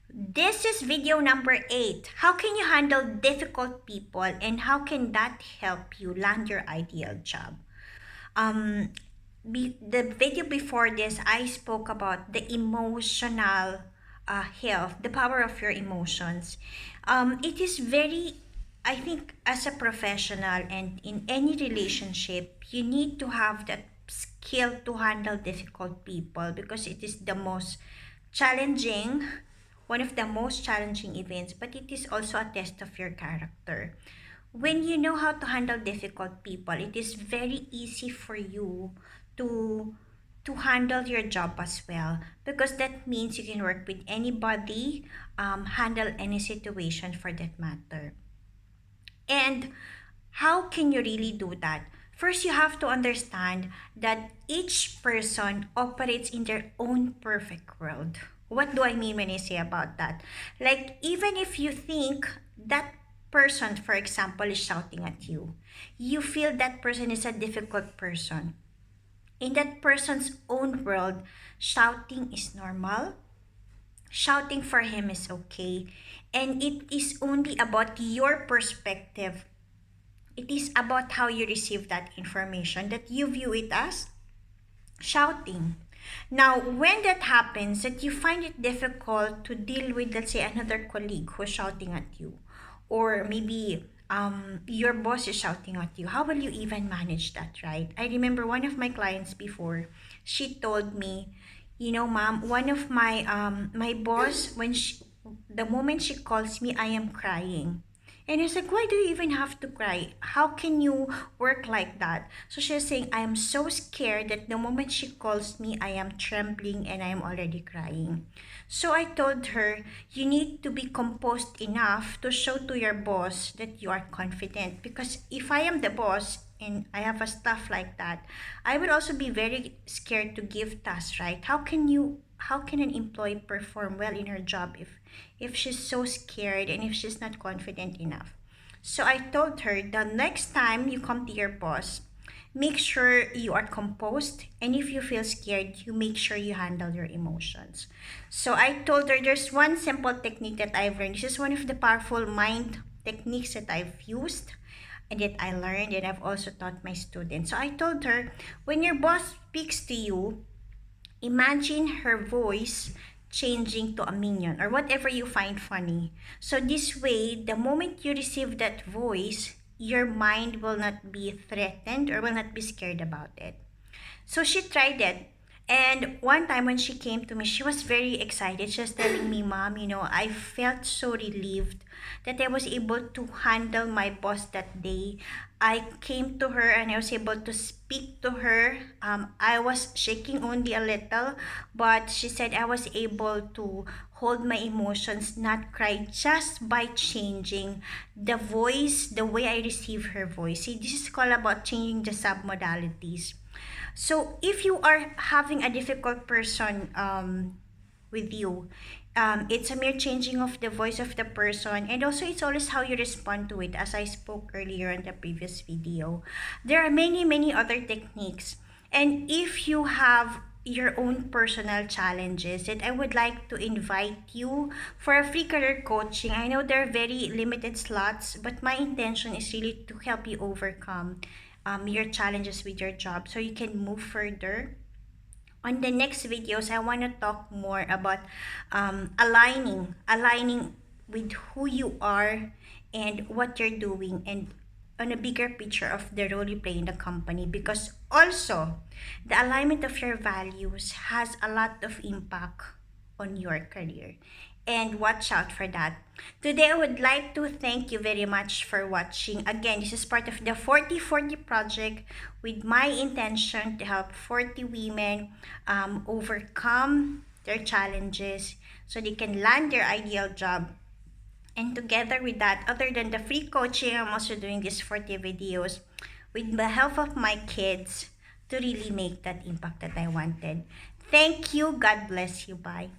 This is video number 8. How can you handle difficult people and how can that help you land your ideal job? Um, the video before this, I spoke about the emotional health, the power of your emotions. It is very, I think, as a professional and in any relationship, you need to have that skill to handle difficult people because it is the most challenging, one of the most challenging events, but it is also a test of your character. When you know how to handle difficult people, it is very easy for you to handle your job as well, because that means you can work with anybody, handle any situation for that matter. And how can you really do that? First, you have to understand that each person operates in their own perfect world. What do I mean when I say about that? Like, even if you think that person, for example, is shouting at you, you feel that person is a difficult person. In that person's own world, shouting is normal. Shouting for him is okay. And it is only about your perspective. It is about how you receive that information that you view it as shouting. Now, when that happens, that you find it difficult to deal with, let's say, another colleague who's shouting at you, or maybe your boss is shouting at you, how will you even manage that, right? I remember one of my clients before, she told me, you know, ma'am, one of my boss, the moment she calls me, I am crying. And I was like, why do you even have to cry? How can you work like that? So she's saying, I am so scared that the moment she calls me, I am trembling and I am already crying. So I told her, you need to be composed enough to show to your boss that you are confident. Because if I am the boss and I have a staff like that, I would also be very scared to give tasks, right? How can an employee perform well in her job if she's so scared and if she's not confident enough? So I told her, the next time you come to your boss, make sure you are composed, and if you feel scared, you make sure you handle your emotions. So I told her there's one simple technique that I've learned. This is one of the powerful mind techniques that I've used and that I learned and I've also taught my students. So I told her, when your boss speaks to you, imagine her voice changing to a minion or whatever you find funny. So this way, the moment you receive that voice, your mind will not be threatened or will not be scared about it. So she tried it. And one time when she came to me, she was very excited. She was telling me, Mom, you know, I felt so relieved that I was able to handle my boss that day. I came to her and I was able to speak to her. I was shaking only a little, but she said I was able to hold my emotions, not cry, just by changing the voice, the way I receive her voice. See, this is called about changing the submodalities. So if you are having a difficult person with you, it's a mere changing of the voice of the person, and also it's always how you respond to it, as I spoke earlier in the previous video. There are many other techniques, and if you have your own personal challenges, that I would like to invite you for a free career coaching. I know there are very limited slots, but my intention is really to help you overcome your challenges with your job so you can move further. On the next videos, I want to talk more about aligning with who you are and what you're doing, and on a bigger picture of the role you play in the company, because also the alignment of your values has a lot of impact on your career, and watch out for that. Today, I would like to thank you very much for watching. Again, this is part of the 40/40 project with my intention to help 40 women overcome their challenges so they can land their ideal job. And together with that, other than the free coaching, I'm also doing these 40 videos with the help of my kids to really make that impact that I wanted. Thank you. God bless you. Bye.